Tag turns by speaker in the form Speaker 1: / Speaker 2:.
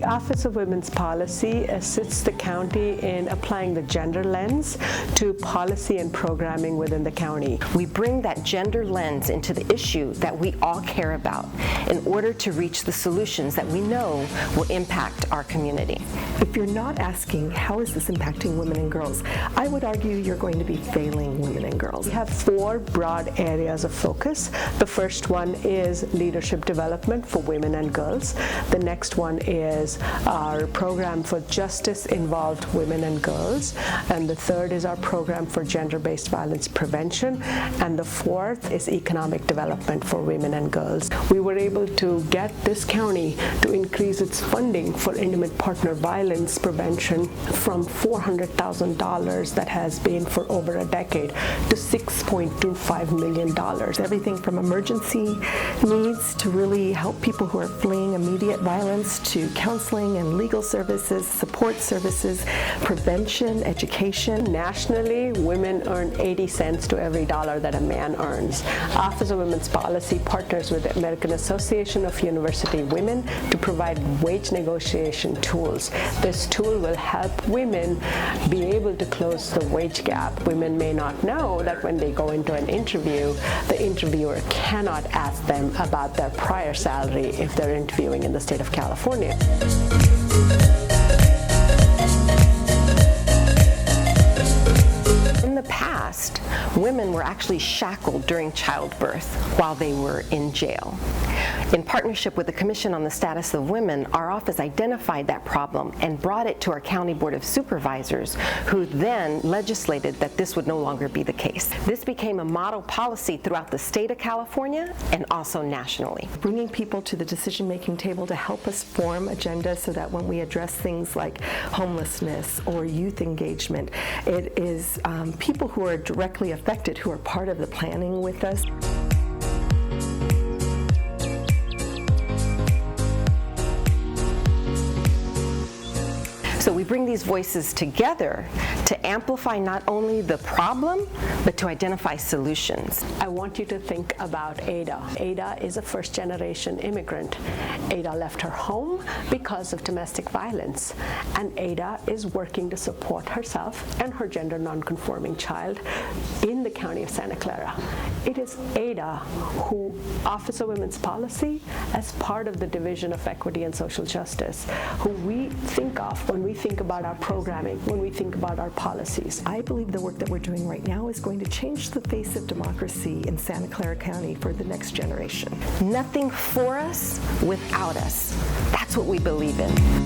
Speaker 1: The Office of Women's Policy assists the county in applying the gender lens to policy and programming within the county.
Speaker 2: We bring that gender lens into the issue that we all care about in order to reach the solutions that we know will impact our community.
Speaker 3: If you're not asking, how is this impacting women and girls, I would argue you're going to be failing women and girls.
Speaker 1: We have 4 broad areas of focus. The first one is leadership development for women and girls. The next one is our program for justice-involved women and girls. And the third is our program for gender-based violence prevention. And the fourth is economic development for women and girls. We were able to get this county to increase its funding for intimate partner violence prevention from $400,000 that has been for over a decade to $6.25 million.
Speaker 3: Everything from emergency needs to really help people who are fleeing immediate violence to counseling and legal services, support services, prevention, education.
Speaker 1: Nationally, women earn 80 cents to every dollar that a man earns. Office of Women's Policy partners with the American Association of University Women to provide wage negotiation tools. This tool will help women be able to close the wage gap. Women may not know that when they go into an interview, the interviewer cannot ask them about their prior salary if they're interviewing in the state of California.
Speaker 2: In the past, women were actually shackled during childbirth while they were in jail. In partnership with the Commission on the Status of Women, our office identified that problem and brought it to our County Board of Supervisors, who then legislated that this would no longer be the case. This became a model policy throughout the state of California and also nationally.
Speaker 3: Bringing people to the decision-making table to help us form agendas so that when we address things like homelessness or youth engagement, it is people who are directly affected who are part of the planning with us.
Speaker 2: So we bring these voices together to amplify not only the problem, but to identify solutions.
Speaker 1: I want you to think about Ada. Ada is a first-generation immigrant. Ada left her home because of domestic violence, and Ada is working to support herself and her gender nonconforming child in the County of Santa Clara. It is Ada who Office of Women's Policy, as part of the Division of Equity and Social Justice, who we think of when we think about our programming, when we think about our policies.
Speaker 3: I believe the work that we're doing right now is going to change the face of democracy in Santa Clara County for the next generation.
Speaker 2: Nothing for us without us. That's what we believe in.